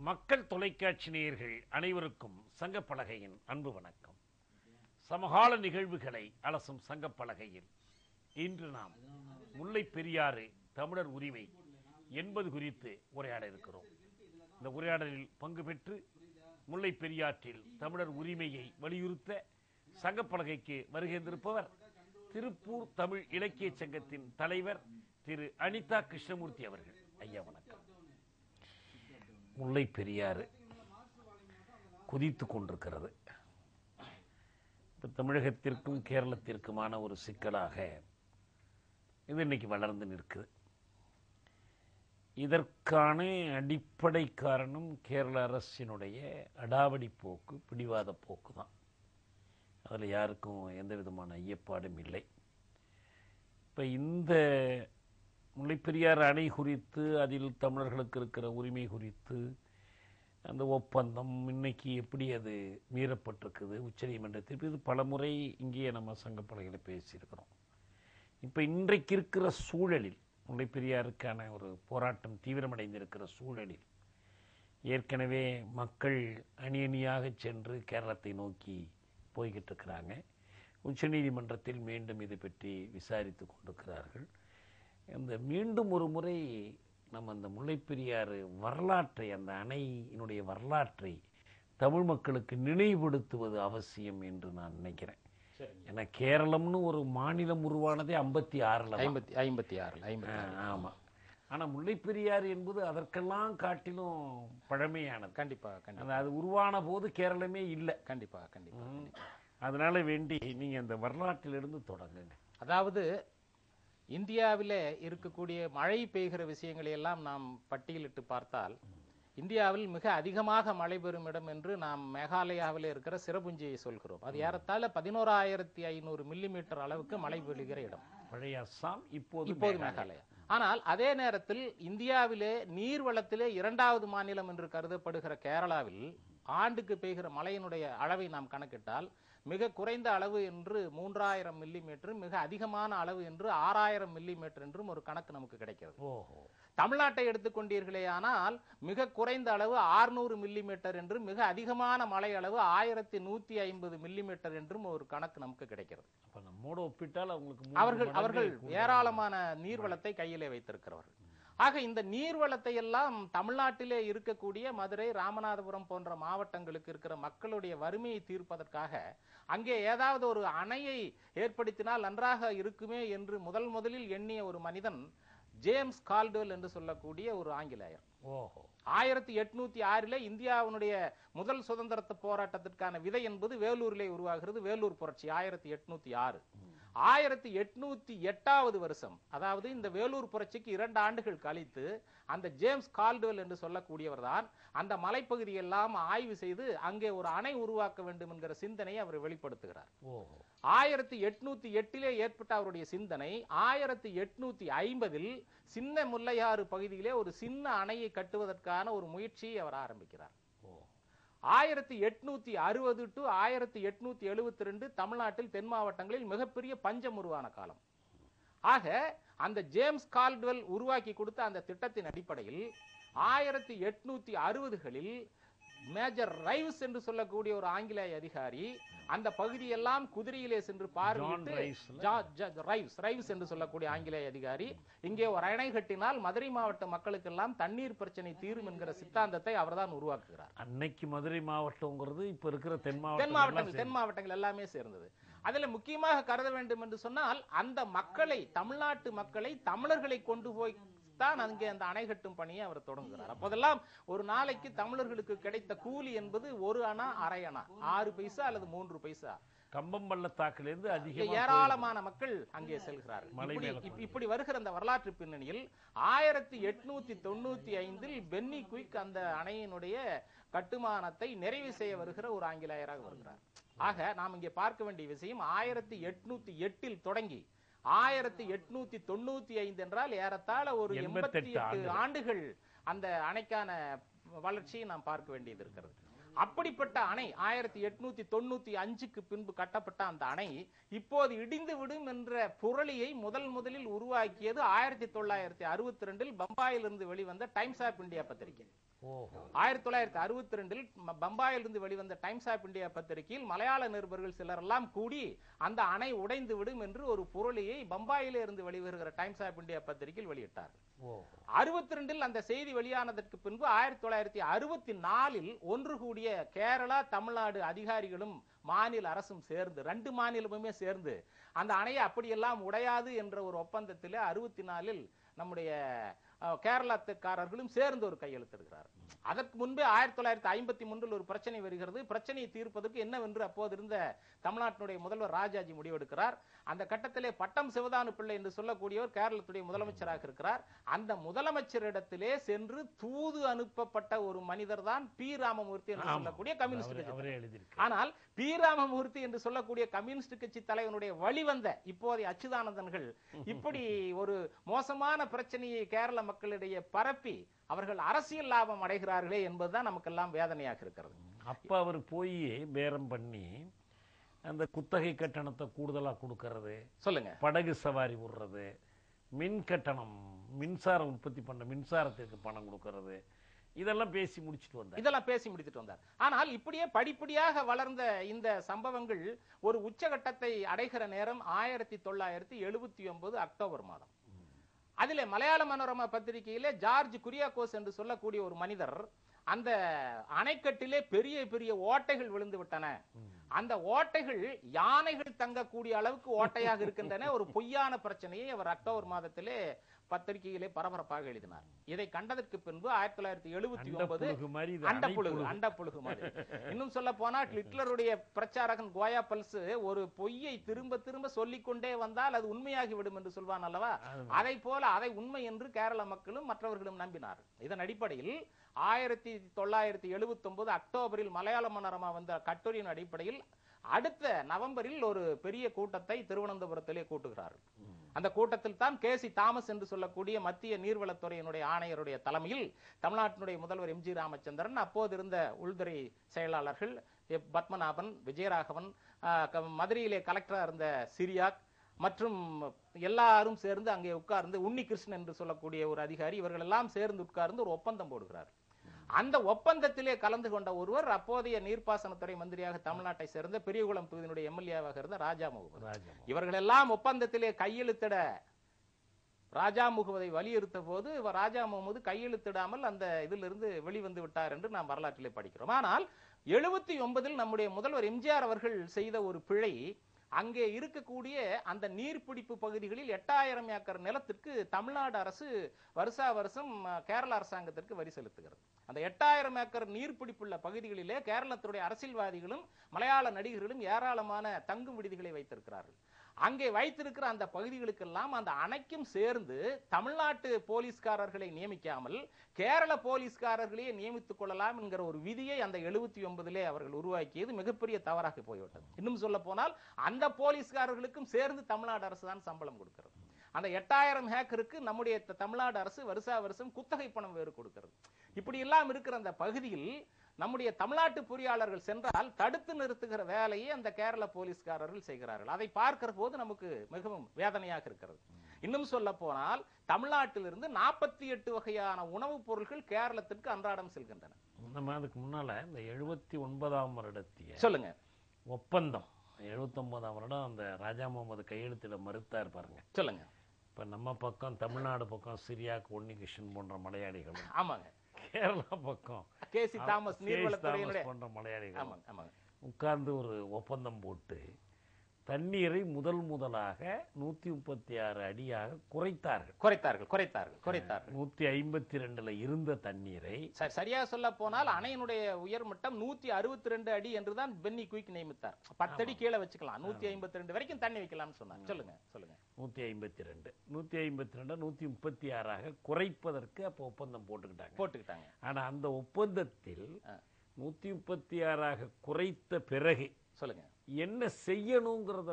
மக்கள் தொலைக்காட்சி நேயர்கள் அனைவருக்கும் சங்கப்பலகையின் அன்பு வணக்கம். சமகால நிகழ்வுகளை அலசும் சங்கப்பலகையில் இன்று நாம் முல்லை பெரியாறு தமிழர் உரிமை என்பது குறித்து உரையாட இருக்கிறோம். இந்த உரையாடலில் பங்கு பெற்று முல்லை பெரியாற்றில் தமிழர் உரிமையை வலியுறுத்த சங்கப்பலகைக்கு வருகின்றிருப்பவர் திருப்பூர் தமிழ் இலக்கிய சங்கத்தின் தலைவர் திரு அனிதா கிருஷ்ணமூர்த்தி அவர்கள். ஐயா வணக்கம். முல்லை பெரியாறு குதித்து கொண்டிருக்கிறது. இப்போ தமிழகத்திற்கும் கேரளத்திற்குமான ஒரு சிக்கலாக இது இன்னைக்கு வளர்ந்து நிற்குது. இதற்கான அடிப்படை காரணம் கேரள அரசினுடைய அடாவடி போக்கு, பிடிவாத போக்கு தான். அதில் யாருக்கும் எந்த விதமான ஐயப்பாடும் இல்லை. இப்போ இந்த முல்லைப்பெரியாறு அணை குறித்து, அதில் தமிழர்களுக்கு இருக்கிற உரிமை குறித்து, அந்த ஒப்பந்தம் இன்னைக்கு எப்படி அது மீறப்பட்டிருக்குது உச்சநீதிமன்றத்தில், இது பலமுறை இங்கேயே நம்ம சங்கப்பலகையில் பேசியிருக்கிறோம். இப்போ இன்றைக்கு இருக்கிற சூழலில், முல்லைப்பெரியாருக்கான ஒரு போராட்டம் தீவிரமடைந்திருக்கிற சூழலில், ஏற்கனவே மக்கள் அணி அணியாக சென்று கேரளத்தை நோக்கி போய்கிட்டு இருக்கிறாங்க. உச்சநீதிமன்றத்தில் மீண்டும் இதை பற்றி விசாரித்து கொண்டிருக்கிறார்கள். இந்த மீண்டும் ஒரு முறை நம்ம அந்த முல்லைப்பெரியாறு வரலாற்றை, அந்த அணையினுடைய வரலாற்றை தமிழ் மக்களுக்கு நினைவுபடுத்துவது அவசியம் என்று நான் நினைக்கிறேன். ஏன்னா கேரளம்னு ஒரு மாநிலம் உருவானதே 56. ஆமா. ஆனா முல்லைப்பெரியாறு என்பது அதற்கெல்லாம் காட்டிலும் பழமையானது. கண்டிப்பா. அது உருவான போது கேரளமே இல்லை. கண்டிப்பா. அதனால வேண்டி நீங்க அந்த வரலாற்றிலிருந்து தொடங்குங்க. அதாவது இந்தியாவிலே இருக்கக்கூடிய மழை பெய்கிற விஷயங்களை எல்லாம் நாம் பட்டியலிட்டு பார்த்தால், இந்தியாவில் மிக அதிகமாக மழை பெறும் இடம் என்று நாம் மேகாலயாவில் இருக்கிற சிரபுஞ்சியை சொல்கிறோம். அது ஏறத்தாழ 11,500 மில்லிமீட்டர் அளவுக்கு மழை பெறுகிற இடம். பழைய அஸ்ஸாம், இப்போது மேகாலயா. ஆனால் அதே நேரத்தில் இந்தியாவிலே நீர்வளத்திலே 2வது மாநிலம் என்று கருதப்படுகிற கேரளாவில் ஆண்டுக்கு பெய்கிற மழையினுடைய அளவை நாம் கணக்கிட்டால் மிக குறைந்த அளவு என்று 3000 மில்லிமீட்டர், மிக அதிகமான அளவு என்று 6000 மில்லிமீட்டர் என்றும் ஒரு கணக்கு நமக்கு கிடைக்கிறது. தமிழ்நாட்டை எடுத்துக்கொண்டீர்களே ஆனால் மிக குறைந்த அளவு 600 மில்லிமீட்டர் என்றும், மிக அதிகமான மழை அளவு 1150 மில்லிமீட்டர் என்றும் ஒரு கணக்கு நமக்கு கிடைக்கிறது. நம்மோடு ஒப்பிட்டால் அவர்கள் ஏராளமான நீர்வளத்தை கையிலே வைத்திருக்கிறவர்கள். ஆக இந்த நீர்வளத்தை எல்லாம் தமிழ்நாட்டிலே இருக்கக்கூடிய மதுரை, ராமநாதபுரம் போன்ற மாவட்டங்களுக்கு இருக்கிற மக்களுடைய வறுமையை தீர்ப்பதற்காக அங்கே ஏதாவது ஒரு அணையை ஏற்படுத்தினால் நன்றாக இருக்குமே என்று முதலில் எண்ணிய ஒரு மனிதன் ஜேம்ஸ் கால்டுவெல் என்று சொல்லக்கூடிய ஒரு ஆங்கிலேயர். 1806 இந்தியாவினுடைய முதல் சுதந்திர போராட்டத்திற்கான விதை என்பது வேலூரிலே உருவாகிறது. வேலூர் புரட்சி 1806. 1808வது வருஷம், அதாவது இந்த வேலூர் புரட்சிக்கு 2 ஆண்டுகள் கழித்து அந்த ஜேம்ஸ் கால்டுவெல் என்று சொல்லக்கூடியவர் தான் அந்த மலைப்பகுதியெல்லாம் ஆய்வு செய்து அங்கே ஒரு அணை உருவாக்க வேண்டும் என்கிற சிந்தனையை அவர் வெளிப்படுத்துகிறார். 1808 ஏற்பட்ட அவருடைய சிந்தனை 1850 சின்ன முல்லையாறு பகுதியிலே ஒரு சின்ன அணையை கட்டுவதற்கான ஒரு முயற்சியை அவர் ஆரம்பிக்கிறார். 1860 to 1872 தமிழ்நாட்டில் தென் மாவட்டங்களில் மிகப்பெரிய பஞ்சம் உருவான காலம். ஆக அந்த ஜேம்ஸ் கால்டுவெல் உருவாக்கி கொடுத்த அந்த திட்டத்தின் அடிப்படையில் 1860களில் மேஜர் ரைவ்ஸ் என்று சொல்லக்கூடிய ஒரு ஆங்கிலேய அதிகாரி அந்த பகுதியெல்லாம் குதிரையிலே சென்று பார்வையிட்டு, ரைவ்ஸ் என்று சொல்லக்கூடிய ஆங்கிலேய அதிகாரி இங்கே ஒரு அணை கட்டினால் மதுரை மாவட்ட மக்களுக்கெல்லாம் தண்ணீர் பிரச்சனை தீரும் என்கிற சித்தாந்தத்தை அவர்தான் உருவாக்குகிறார். அன்னைக்கு மதுரை மாவட்டம்ங்கிறது இப்ப இருக்கிற தென் மாவட்டங்கள் எல்லாமே சேர்ந்தது. அதுல முக்கியமாக கருத வேண்டும் என்று சொன்னால் அந்த மக்களை, தமிழ்நாட்டு மக்களை, தமிழர்களை கொண்டு போய் தான் அங்கே அந்த அணை கட்டும் பணியை அவர் தொடங்குகிறார். அப்போதெல்லாம் ஒரு நாளைக்கு தமிழர்களுக்கு கிடைத்த கூலி என்பது 1 அணா, அரை அணா, 6 பைசா அல்லது 3 பைசா. கம்பம் பள்ளத்தாக்கிலிருந்து அதிக ஏராளமான மக்கள் அங்கே செல்கிறார்கள். இப்படி வருகிற அந்த வரலாற்று பின்னணியில் 1895 பென்னி குயிக் அந்த அணையினுடைய கட்டுமானத்தை நிறைவு செய்ய வருகிற ஒரு ஆங்கிலேயராக வருகிறார். ஆக நாம் இங்கே பார்க்க வேண்டிய விஷயம் 1808 தொடங்கி 1895 என்றால் ஏறத்தாழ ஒரு 88 ஆண்டுகள் அந்த அணைக்கான வளர்ச்சியை நாம் பார்க்க வேண்டியது இருக்கிறது. அப்படிப்பட்ட அணை 1895க்கு பின்பு கட்டப்பட்ட அந்த அணை இப்போது இடிந்து விடும் என்ற புரளியை முதலில் உருவாக்கியது 1962 பம்பாயிலிருந்து வெளிவந்த டைம்ஸ் ஆஃப் இந்தியா பத்திரிகை. 1962 பம்பாயிலிருந்து வெளிவந்த டைம்ஸ் ஆஃப் இந்தியா பத்திரிகையில் மலையாள நிருபர்கள் சிலர் எல்லாம் கூடி அந்த அணை உடைந்து விடும் என்று ஒரு பொருளையை பம்பாயிலே இருந்து வெளிவருகிற டைம்ஸ் ஆஃப் இந்தியா பத்திரிகையில் வெளியிட்டார்கள். 62 அந்த செய்தி வெளியானதற்கு பின்பு 1964 ஒன்று கூடிய கேரளா தமிழ்நாடு அதிகாரிகளும் மாநில அரசும் சேர்ந்து 2 மாநிலமுமே சேர்ந்து அந்த அணையை அப்படியெல்லாம் உடையாது என்ற ஒரு ஒப்பந்தத்திலே 64 நம்முடைய கேரளத்துக்காரர்களும் சேர்ந்து ஒரு கையெழுத்திடுகிறார். அதற்கு முன்பே 1953 ஒரு பிரச்சனை வருகிறது. பிரச்சனையை தீர்ப்பதற்கு என்னவென்று அப்போது இருந்த தமிழ்நாட்டினுடைய முதல்வர் ராஜாஜி முடிவெடுக்கிறார். அந்த கட்டத்திலே பட்டம் சிவதானு பிள்ளை என்று சொல்லக்கூடியவர் கேரளத்துடைய முதலமைச்சராக இருக்கிறார். அந்த முதலமைச்சரிடத்திலே சென்று தூது அனுப்பப்பட்ட ஒரு மனிதர் தான் பி ராமமூர்த்தி என்று சொல்லக்கூடிய கம்யூனிஸ்ட் கட்சி. ஆனால் பி ராமமூர்த்தி என்று சொல்லக்கூடிய கம்யூனிஸ்ட் கட்சி தலைவனுடைய வழிவந்த இப்போதைய அச்சுதானந்தன்கள் இப்படி ஒரு மோசமான பிரச்சனையை கேரள மக்களிடையே பரப்பி அவர்கள் அரசியல் லாபம் அடைகிறார்களே என்பதுதான் நமக்கெல்லாம் வேதனையாக இருக்கிறது. அப்ப அவர் போய் பேரம் பண்ணி அந்த குத்தகை கட்டணத்தை கூடுதலா கொடுக்கறது, சொல்லுங்க, படகு சவாரி விடுறது, மின் கட்டணம், மின்சார உற்பத்தி பண்ண மின்சாரத்திற்கு பணம் கொடுக்கறது, இதெல்லாம் பேசி முடிச்சிட்டு வந்தார். ஆனால் இப்படியே படிப்படியாக வளர்ந்த இந்த சம்பவங்கள் ஒரு உச்சகட்டத்தை அடைகிற நேரம் 1979 அக்டோபர் மாதம். அதிலே மலையாள மனோரமா பத்திரிகையிலே ஜார்ஜ் குரியாகோஸ் என்று சொல்லக்கூடிய ஒரு மனிதர் அந்த அணைக்கட்டிலே பெரிய பெரிய ஓட்டைகள் விழுந்து விட்டன, அந்த ஓட்டைகள் யானைகள் தங்கக்கூடிய அளவுக்கு ஓட்டையாக இருக்கின்றன, ஒரு பொய்யான பிரச்சனையை அவர் அக்டோபர் மாதத்திலே பத்திரிகையிலே பரபரப்பாக எழுதினார். இதை கண்டதற்கு பின்பு 1979 அண்டப்புழுகு மாதிரி. இன்னும் சொல்ல போனா ஹிட்லருடைய பிரச்சாரகன் கோயா பல்ஸ் ஒரு பொய்யை திரும்ப திரும்ப சொல்லிக்கொண்டே வந்தால் அது உண்மையாகி விடும் என்று சொல்வான் அல்லவா, அதை போல அதை உண்மை என்று கேரள மக்களும் மற்றவர்களும் நம்பினார். இதன் அடிப்படையில் 1979 அக்டோபரில் மலையாள மனோரமா வந்த கட்டுரையின் அடிப்படையில் அடுத்த நவம்பரில் ஒரு பெரிய கூட்டத்தை திருவனந்தபுரத்திலே கூட்டுகிறார்கள். அந்த கூட்டத்தில் தான் கேசி தாமஸ் என்று சொல்லக்கூடிய மத்திய நீர்வளத்துறையினுடைய ஆணையருடைய தலைமையில் தமிழ்நாட்டினுடைய முதல்வர் எம் ஜி ராமச்சந்திரன், அப்போது இருந்த உள்துறை செயலாளர்கள் பத்மநாபன், விஜயராகவன், மதுரையிலே கலெக்டரா இருந்த சிரியாக் மற்றும் எல்லாரும் சேர்ந்து அங்கே உட்கார்ந்து உன்னிகிருஷ்ணன் என்று சொல்லக்கூடிய ஒரு அதிகாரி, இவர்கள் எல்லாம் சேர்ந்து உட்கார்ந்து ஒரு ஒப்பந்தம் போடுகிறார். அந்த ஒப்பந்தத்திலே கலந்து கொண்ட ஒருவர் அப்போதைய நீர்ப்பாசனத்துறை மந்திரியாக தமிழ்நாட்டை சேர்ந்த பெரியகுளம் தொகுதியினுடைய எம்எல்ஏவாக இருந்த ராஜா முகமது. இவர்கள் எல்லாம் ஒப்பந்தத்திலே கையெழுத்திட ராஜா முகமதை வலியுறுத்த போது ராஜா முகமது கையெழுத்திடாமல் அந்த இதிலிருந்து வெளிவந்து விட்டார் என்று நாம் வரலாற்றிலே படிக்கிறோம். ஆனால் 79 நம்முடைய முதல்வர் எம்ஜிஆர் அவர்கள் செய்த ஒரு பிழை, அங்கே இருக்கக்கூடிய அந்த நீர்பிடிப்பு பகுதிகளில் 8000 ஏக்கர் நிலத்திற்கு தமிழ்நாடு அரசு வருஷா வருஷம் கேரள அரசாங்கத்திற்கு வரி செலுத்துகிறது. அந்த 8000 ஏக்கர் நீர்பிடிப்புள்ள பகுதிகளிலே கேரளத்துடைய அரசியல்வாதிகளும் மலையாள நடிகர்களும் ஏராளமான தங்கும் விடுதிகளை வைத்திருக்கிறார்கள். அங்கே வைத்திருக்கிற அந்த பகுதிகளுக்கெல்லாம் அந்த அணைக்கும் சேர்ந்து தமிழ்நாட்டு போலீஸ்காரர்களை நியமிக்காமல் கேரள போலீஸ்காரர்களையே நியமித்துக் கொள்ளலாம் என்கிற ஒரு விதியை அந்த 79 அவர்கள் உருவாக்கியது மிகப்பெரிய தவறாக போய்விட்டது. இன்னும் சொல்ல போனால் அந்த போலீஸ்காரர்களுக்கும் சேர்ந்து தமிழ்நாடு அரசு தான் சம்பளம் கொடுக்கிறது. அந்த 8000 ஏக்கருக்கு நம்முடைய தமிழ்நாடு அரசு வருஷா வருஷம் குத்தகை பணம் வேறு கொடுக்கிறது. இப்படி எல்லாம் இருக்கிற அந்த பகுதியில் நம்முடைய தமிழ்நாட்டு பொறியாளர்கள் சென்றால் தடுத்து நிறுத்துகிற வேலையை அந்த கேரள போலீஸ்காரர்கள் செய்கிறார்கள். அதை பார்க்கிற போது நமக்கு மிகவும் வேதனையாக இருக்கிறது. இன்னும் சொல்ல போனால் தமிழ்நாட்டிலிருந்து 48 வகையான உணவுப் பொருட்கள் கேரளத்திற்கு அன்றாடம் செல்கின்றன. அதுக்கு முன்னால இந்த 79ஆம் வருடத்திய சொல்லுங்க ஒப்பந்தம் 79ஆம் வருடம் அந்த ராஜா முகமது கையெழுத்திட மறுத்தார் பாருங்க. சொல்லுங்க. இப்ப நம்ம பக்கம் தமிழ்நாடு பக்கம் சிரியாக், உன்னிகிருஷ்ணன் போன்ற மலையாளிகள், ஆமாங்க, கேரளா பக்கம் கேசி தாமஸ் நீர்வளத்துறையினுடைய போன்ற மலையாளிகள் உட்கார்ந்து ஒரு ஒப்பந்தம் போட்டு தண்ணீரை முதலாக 136 அடியாக குறைத்தார்கள். 152 இருந்த தண்ணீரை சரியா சொல்ல போனால் அணையினுடைய உயர்மட்டம் 162 அடி என்றுதான் பென்னி குயிக் நியமித்தார். 10 அடி கீழே வச்சுக்கலாம், 152 வரைக்கும் தண்ணி வைக்கலாம்னு சொன்னாங்க. சொல்லுங்க 152 136 குறைப்பதற்கு அப்ப ஒப்பந்தம் போட்டுக்கிட்டாங்க. ஆனா அந்த ஒப்பந்தத்தில் 136 குறைத்த பிறகு சொல்லுங்க என்ன செய்யணுங்கிறத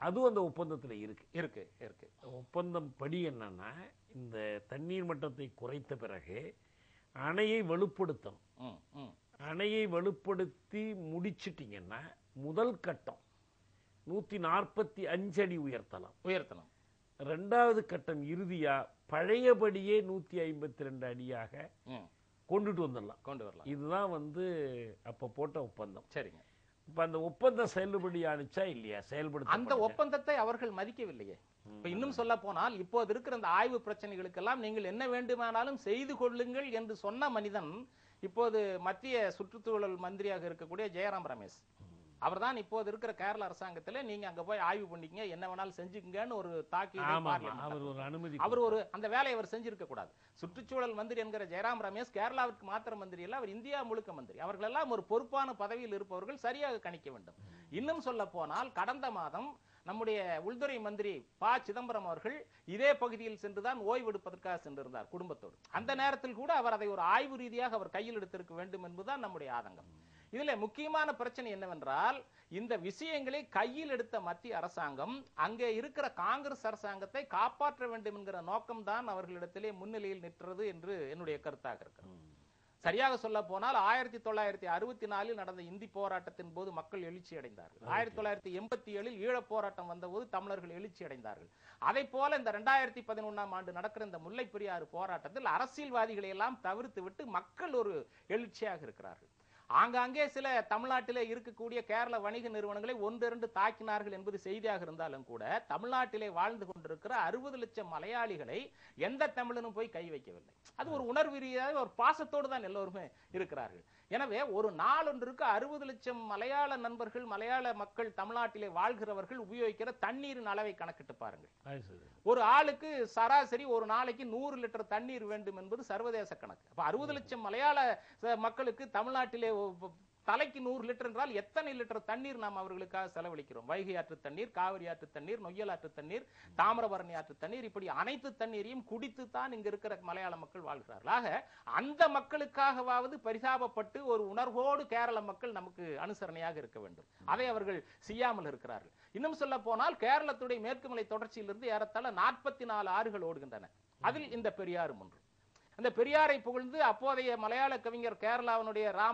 அதுவும் அந்த ஒப்பந்தத்தில் இருக்கு. ஒப்பந்தம் படி என்னன்னா, இந்த தண்ணீர் மட்டத்தை குறைத்த பிறகு அணையை வலுப்படுத்தணும். அணையை வலுப்படுத்தி முடிச்சிட்டீங்கன்னா முதல் கட்டம் 145 அடி உயர்த்தலாம். இரண்டாவது கட்டம் இறுதியா பழையபடியே 152 அடியாக கொண்டுட்டு வந்துடலாம். கொண்டு வரலாம். இதுதான் வந்து அப்ப போட்ட ஒப்பந்தம். சரிங்க. இப்ப அந்த ஒப்பந்தம் செல்லுபடி ஆனிச்சா இல்லையா? செயல்படுத்த அந்த ஒப்பந்தத்தை அவர்கள் மதிக்கவில்லையே. இப்ப இன்னும் சொல்ல போனால் இப்போது இருக்கிற அந்த ஆய்வு பிரச்சனைகளுக்கெல்லாம் நீங்கள் என்ன வேண்டுமானாலும் செய்து கொள்ளுங்கள் என்று சொன்ன மனிதன் இப்போது மத்திய சுற்றுச்சூழல் மந்திரியாக இருக்கக்கூடிய ஜெயராம் ரமேஷ். அவர்தான் இப்போது இருக்கிற கேரள அரசாங்கத்துல நீங்க அங்க போய் ஆய்வு பண்ணிக்கங்க, என்ன வேணாலும் செஞ்சுக்கங்கன்னு ஒரு அவர் அந்த வேலையை அவர் செஞ்சிருக்க கூடாது. சுற்றுச்சூழல் மந்திரி என்கிற ஜெயராம் ரமேஷ் கேரளாவுக்கு மாத்திர மந்திரி அல்ல, அவர் இந்தியா முழுக்க மந்திரி. அவர்கள் எல்லாம் ஒரு பொறுப்பான பதவியில் இருப்பவர்கள் சரியாக கணிக்க வேண்டும். இன்னும் சொல்ல போனால் கடந்த மாதம் நம்முடைய உள்துறை மந்திரி ப சிதம்பரம் அவர்கள் இதே பகுதியில் சென்றுதான் ஓய்வெடுப்பதற்காக சென்றிருந்தார் குடும்பத்தோடு. அந்த நேரத்தில் கூட அவர் அதை ஒரு ஆய்வு ரீதியாக அவர் கையில் எடுத்திருக்க வேண்டும் என்பதுதான் நம்முடைய ஆதங்கம். இதுல முக்கியமான பிரச்சனை என்னவென்றால், இந்த விஷயங்களை கையில் எடுத்த மத்திய அரசாங்கம் அங்கே இருக்கிற காங்கிரஸ் அரசாங்கத்தை காப்பாற்ற வேண்டும் என்கிற நோக்கம் தான் அவர்களிடத்திலே முன்னிலையில் நிற்கிறது என்று என்னுடைய கருத்தாக இருக்கிறது. சரியாக சொல்ல போனால் 1964 நடந்த இந்தி போராட்டத்தின் போது மக்கள் எழுச்சி அடைந்தார்கள். 1987 ஈழப் போராட்டம் வந்தபோது தமிழர்கள் எழுச்சி அடைந்தார்கள். அதை போல இந்த 2011 நடக்கிற இந்த முல்லை பெரியாறு போராட்டத்தில் அரசியல்வாதிகளை எல்லாம் தவிர்த்து விட்டு மக்கள் ஒரு எழுச்சியாக இருக்கிறார்கள். ஆங்காங்கே சில தமிழ்நாட்டிலே இருக்கக்கூடிய கேரள வணிக நிறுவனங்களை ஒன்றிரண்டு தாக்கினார்கள் என்பது செய்தியாக இருந்தாலும் கூட தமிழ்நாட்டிலே வாழ்ந்து கொண்டிருக்கிற 60 லட்சம் மலையாளிகளை எந்த தமிழனும் போய் கை வைக்கவில்லை. அது ஒரு உணர்வு ரீதியாக ஒரு பாசத்தோடு தான் எல்லோருமே இருக்கிறார்கள். எனவே ஒரு நாளொன்றுக்கு 60 லட்சம் மலையாள நண்பர்கள், மலையாள மக்கள் தமிழ்நாட்டிலே வாழ்கிறவர்கள் உபயோகிக்கிற தண்ணீரின் அளவை கணக்கிட்டு பாருங்கள். ஒரு ஆளுக்கு சராசரி ஒரு நாளைக்கு 100 லிட்டர் தண்ணீர் வேண்டும் என்பது சர்வதேச கணக்கு. அப்ப 60 லட்சம் மலையாள மக்களுக்கு தமிழ்நாட்டிலே தலைக்கு 100 லிட்டர் என்றால் எத்தனை லிட்டர் தண்ணீர் நாம் அவர்களுக்காக செலவழிக்கிறோம்? வைகை ஆற்று தண்ணீர், காவிரி ஆற்று தண்ணீர், நொய்யல் ஆற்று தண்ணீர், தாமிரபரணி ஆற்று தண்ணீர், இப்படி அனைத்து தண்ணீரையும் குடித்துத்தான் இங்க இருக்கிற மலையாள மக்கள் வாழ்கிறார்கள். ஆக அந்த மக்களுக்காகவாவது பரிதாபப்பட்டு ஒரு உணர்வோடு கேரள மக்கள் நமக்கு அனுசரணையாக இருக்க வேண்டும். அதை அவர்கள் செய்யாமல் இருக்கிறார்கள். இன்னும் சொல்ல போனால் கேரளத்துடைய மேற்குமலை தொடர்ச்சியிலிருந்து ஏறத்தாழ 44 ஆறுகள் ஓடுகின்றன. அதில் இந்த பெரியாறு ஒன்று. அந்த பெரியாரை புகழ்ந்து அப்போதைய மலையாள கவிஞர் கேரளாவினுடைய ராம்